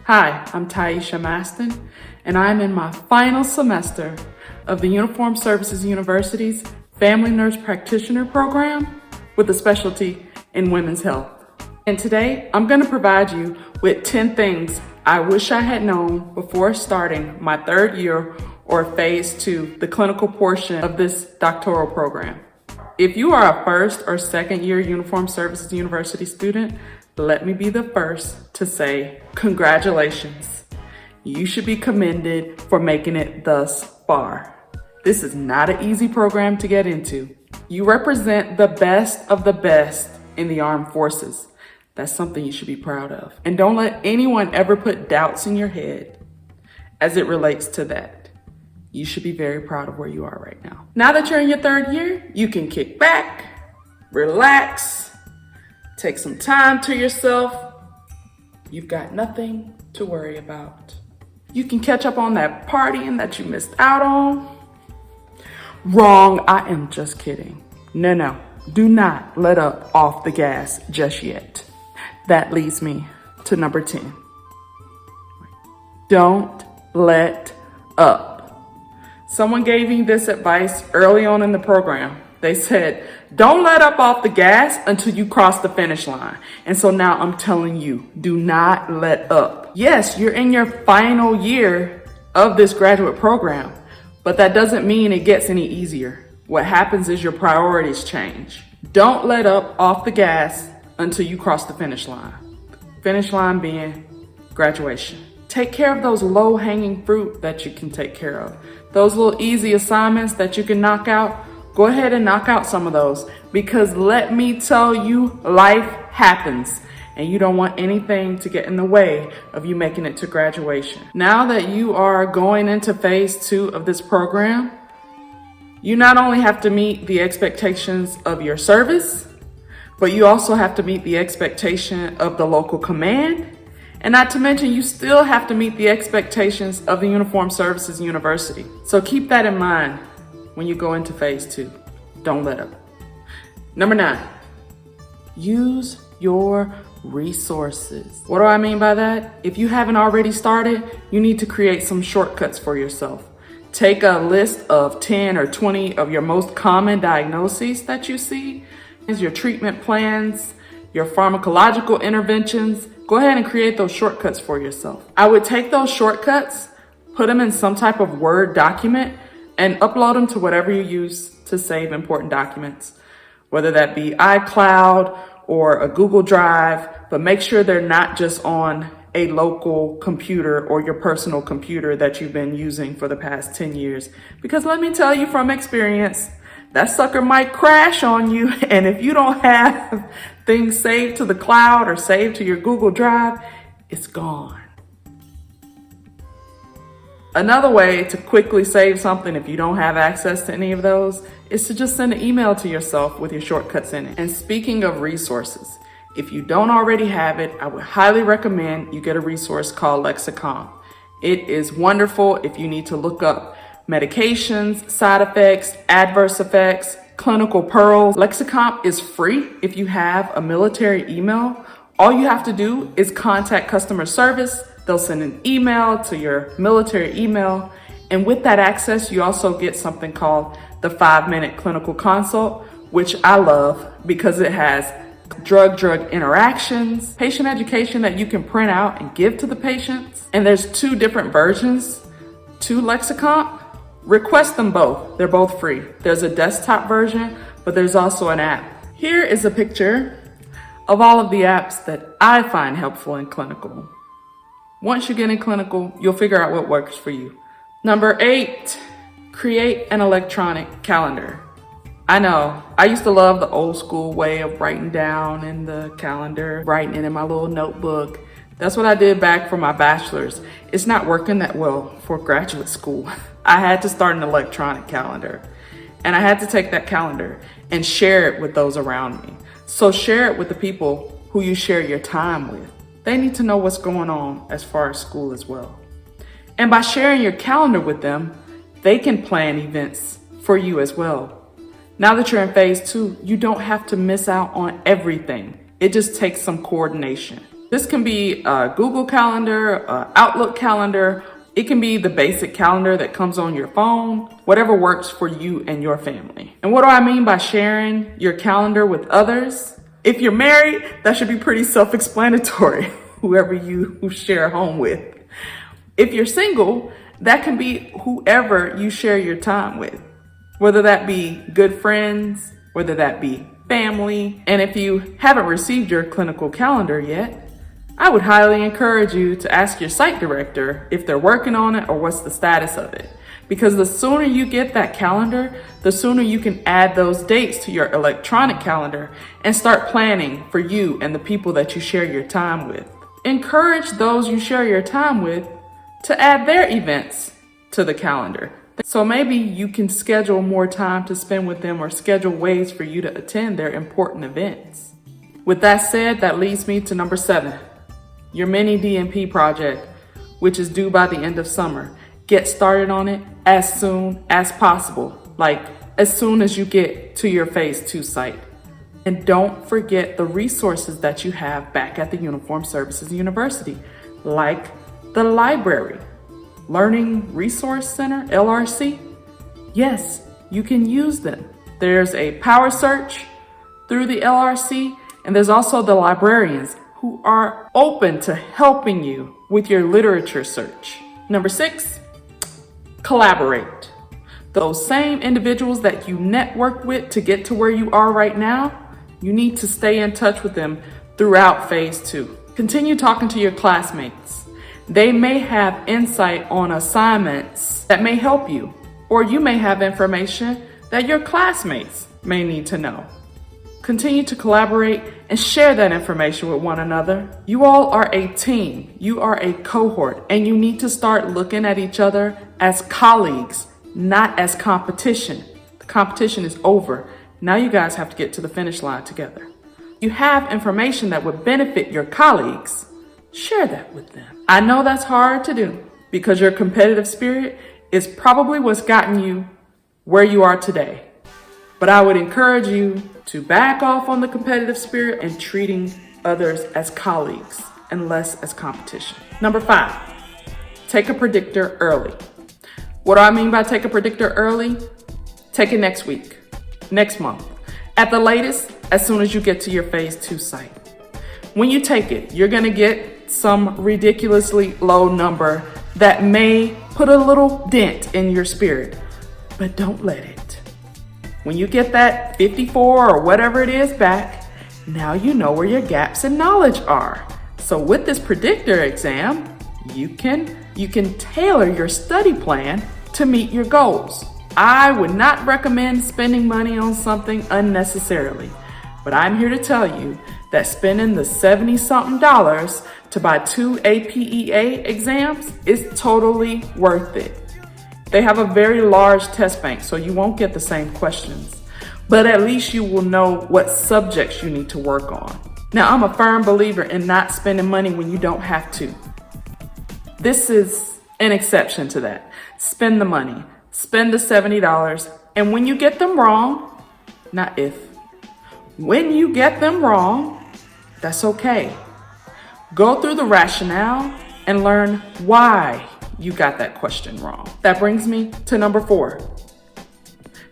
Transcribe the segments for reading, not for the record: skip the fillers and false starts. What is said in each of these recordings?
Hi, I'm Taisha Maston, and I'm in my final semester of the Uniformed Services University's Family Nurse Practitioner program with a specialty in women's health. And today, I'm going to provide you with 10 things I wish I had known before starting my third year or phase 2, the clinical portion of this doctoral program. If you are a first or second year Uniformed Services University student, let me be the first to say congratulations. You should be commended for making it thus far. This is not an easy program to get into. You represent the best of the best in the armed forces. That's something you should be proud of. And don't let anyone ever put doubts in your head as it relates to that. You should be very proud of where you are right now. Now that you're in your third year, you can kick back, relax, take some time to yourself. You've got nothing to worry about. You can catch up on that partying that you missed out on. Wrong, I am just kidding. No, do not let up off the gas just yet. That leads me to number 10. Don't let up. Someone gave me this advice early on in the program. They said, don't let up off the gas until you cross the finish line. And so now I'm telling you, do not let up. Yes, you're in your final year of this graduate program, but that doesn't mean it gets any easier. What happens is your priorities change. Don't let up off the gas until you cross the finish line. Finish line being graduation. Take care of those low-hanging fruit that you can take care of. Those little easy assignments that you can knock out, go ahead and knock out some of those, because let me tell you, life happens and you don't want anything to get in the way of you making it to graduation. Now that you are going into phase 2 of this program, you not only have to meet the expectations of your service, but you also have to meet the expectation of the local command. And not to mention, you still have to meet the expectations of the Uniformed Services University. So keep that in mind when you go into phase 2. Don't let up. Number 9, use your resources. What do I mean by that? If you haven't already started, you need to create some shortcuts for yourself. Take a list of 10 or 20 of your most common diagnoses that you see, your treatment plans, your pharmacological interventions. Go ahead and create those shortcuts for yourself. I would take those shortcuts, put them in some type of Word document, and upload them to whatever you use to save important documents, whether that be iCloud or a Google Drive, but make sure they're not just on a local computer or your personal computer that you've been using for the past 10 years. Because let me tell you from experience, that sucker might crash on you. And if you don't have things saved to the cloud or saved to your Google Drive, it's gone. Another way to quickly save something if you don't have access to any of those is to just send an email to yourself with your shortcuts in it. And speaking of resources, if you don't already have it, I would highly recommend you get a resource called Lexicon. It is wonderful if you need to look up medications, side effects, adverse effects, clinical pearls. Lexicon is free if you have a military email. All you have to do is contact customer service. They'll send an email to your military email. And with that access, you also get something called the 5-minute clinical consult, which I love because it has drug-drug interactions, patient education that you can print out and give to the patients. And there's 2 different versions to Lexicon. Request them both. They're both free. There's a desktop version, but there's also an app. Here is a picture of all of the apps that I find helpful in clinical. Once you get in clinical, you'll figure out what works for you. Number 8, create an electronic calendar. I know, I used to love the old school way of writing down in the calendar, writing it in my little notebook. That's what I did back for my bachelor's. It's not working that well for graduate school. I had to start an electronic calendar, and I had to take that calendar and share it with those around me. So share it with the people who you share your time with. They need to know what's going on as far as school as well. And by sharing your calendar with them, they can plan events for you as well. Now that you're in phase 2, you don't have to miss out on everything. It just takes some coordination. This can be a Google Calendar, a Outlook calendar. It can be the basic calendar that comes on your phone, whatever works for you and your family. And what do I mean by sharing your calendar with others? If you're married, that should be pretty self-explanatory, whoever you share a home with. If you're single, that can be whoever you share your time with, whether that be good friends, whether that be family. And if you haven't received your clinical calendar yet, I would highly encourage you to ask your site director if they're working on it or what's the status of it. Because the sooner you get that calendar, the sooner you can add those dates to your electronic calendar and start planning for you and the people that you share your time with. Encourage those you share your time with to add their events to the calendar. So maybe you can schedule more time to spend with them or schedule ways for you to attend their important events. With that said, that leads me to number 7. Your mini-DNP project, which is due by the end of summer. Get started on it as soon as possible, like as soon as you get to your phase 2 site. And don't forget the resources that you have back at the Uniformed Services University, like the library, Learning Resource Center, LRC. Yes, you can use them. There's a power search through the LRC, and there's also the librarians who are open to helping you with your literature search. Number 6, collaborate. Those same individuals that you network with to get to where you are right now, you need to stay in touch with them throughout phase 2. Continue talking to your classmates. They may have insight on assignments that may help you, or you may have information that your classmates may need to know. Continue to collaborate and share that information with one another. You all are a team. You are a cohort, and you need to start looking at each other as colleagues, not as competition. The competition is over. Now you guys have to get to the finish line together. You have information that would benefit your colleagues. Share that with them. I know that's hard to do because your competitive spirit is probably what's gotten you where you are today. But I would encourage you to back off on the competitive spirit and treating others as colleagues and less as competition. Number 5, take a predictor early. What do I mean by take a predictor early? Take it next week, next month. At the latest, as soon as you get to your phase 2 site. When you take it, you're gonna get some ridiculously low number that may put a little dent in your spirit, but don't let it. When you get that 54 or whatever it is back, now you know where your gaps in knowledge are. So with this predictor exam, you can tailor your study plan to meet your goals. I would not recommend spending money on something unnecessarily, but I'm here to tell you that spending the $70-something to buy 2 APEA exams is totally worth it. They have a very large test bank, so you won't get the same questions, but at least you will know what subjects you need to work on. Now, I'm a firm believer in not spending money when you don't have to. This is an exception to that. Spend the money, spend the $70, and when you get them wrong, not if, when you get them wrong, that's okay. Go through the rationale and learn why you got that question wrong. That brings me to number 4.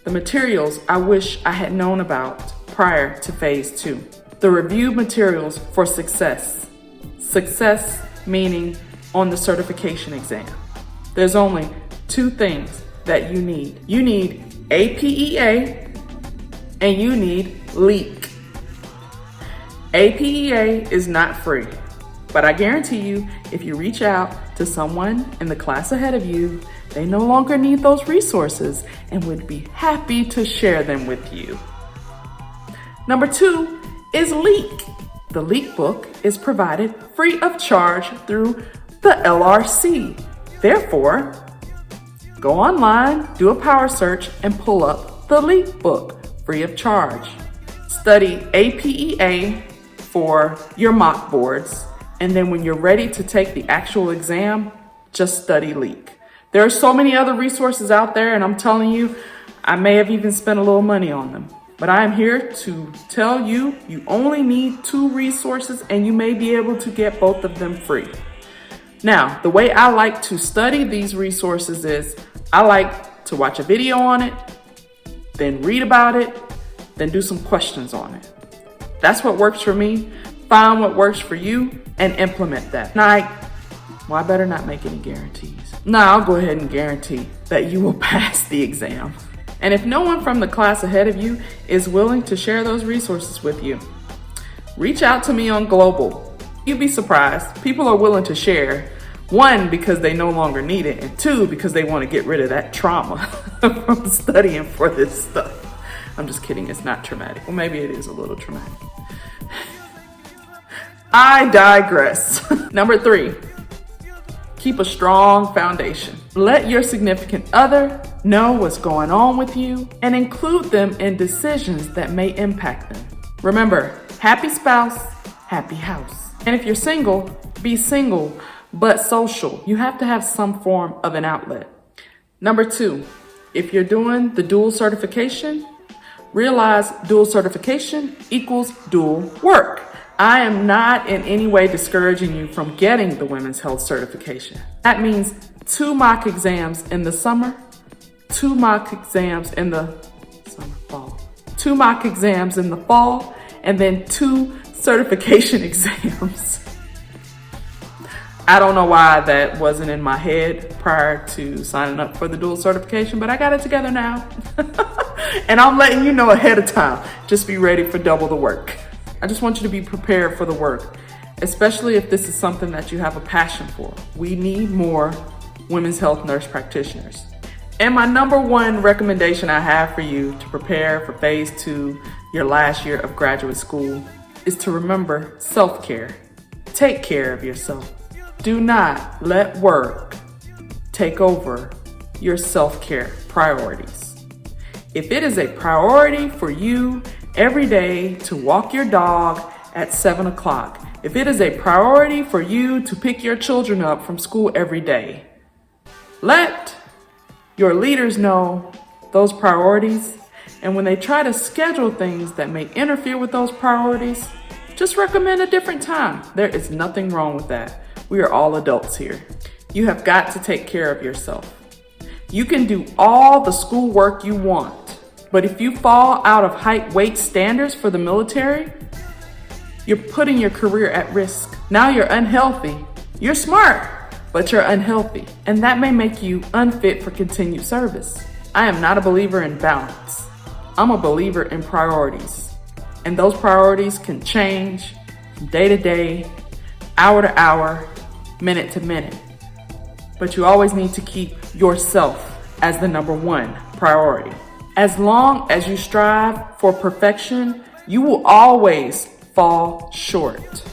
The materials I wish I had known about prior to phase 2. The review materials for success. Success meaning on the certification exam. There's only 2 things that you need. You need APEA and you need Leik. APEA is not free, but I guarantee you, if you reach out to someone in the class ahead of you, they no longer need those resources and would be happy to share them with you. Number 2 is Leik. The Leik book is provided free of charge through the LRC. Therefore, go online, do a power search, and pull up the Leik book free of charge. Study APEA for your mock boards, and then when you're ready to take the actual exam, just study Leik. There are so many other resources out there, and I'm telling you, I may have even spent a little money on them. But I am here to tell you, you only need 2 resources and you may be able to get both of them free. Now, the way I like to study these resources is I like to watch a video on it, then read about it, then do some questions on it. That's what works for me. Find what works for you and implement that. Well, I better not make any guarantees. Now, I'll go ahead and guarantee that you will pass the exam. And if no one from the class ahead of you is willing to share those resources with you, reach out to me on Global. You'd be surprised. People are willing to share. 1, because they no longer need it, and 2, because they want to get rid of that trauma from studying for this stuff. I'm just kidding, it's not traumatic. Well, maybe it is a little traumatic. I digress. Number 3, keep a strong foundation. Let your significant other know what's going on with you and include them in decisions that may impact them. Remember, happy spouse, happy house. And if you're single, be single, but social. You have to have some form of an outlet. Number 2, if you're doing the dual certification, realize dual certification equals dual work. I am not in any way discouraging you from getting the women's health certification. That means 2 mock exams in the summer, 2 mock exams in the fall, 2 mock exams in the fall, and then 2 certification exams. I don't know why that wasn't in my head prior to signing up for the dual certification, but I got it together now. And I'm letting you know ahead of time. Just be ready for double the work. I just want you to be prepared for the work, especially if this is something that you have a passion for. We need more women's health nurse practitioners. And my number 1 recommendation I have for you to prepare for phase 2, your last year of graduate school, is to remember self-care. Take care of yourself. Do not let work take over your self-care priorities. If it is a priority for you every day to walk your dog at 7 o'clock, if it is a priority for you to pick your children up from school every day, let your leaders know those priorities. And when they try to schedule things that may interfere with those priorities, just recommend a different time. There is nothing wrong with that. We are all adults here. You have got to take care of yourself. You can do all the schoolwork you want, but if you fall out of height weight standards for the military, you're putting your career at risk. Now you're unhealthy. You're smart, but you're unhealthy, and that may make you unfit for continued service. I am not a believer in balance. I'm a believer in priorities, and those priorities can change from day to day, hour to hour, minute to minute. But you always need to keep yourself as the number 1 priority. As long as you strive for perfection, you will always fall short.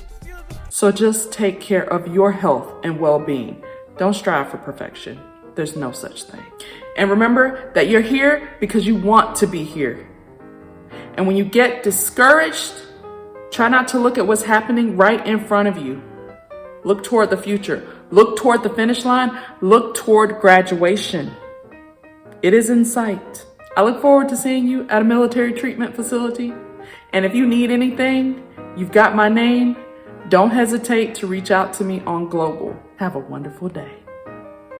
So just take care of your health and well-being. Don't strive for perfection. There's no such thing. And remember that you're here because you want to be here. And when you get discouraged, try not to look at what's happening right in front of you. Look toward the future. Look toward the finish line. Look toward graduation. It is in sight. I look forward to seeing you at a military treatment facility. And if you need anything, you've got my name. Don't hesitate to reach out to me on Global. Have a wonderful day.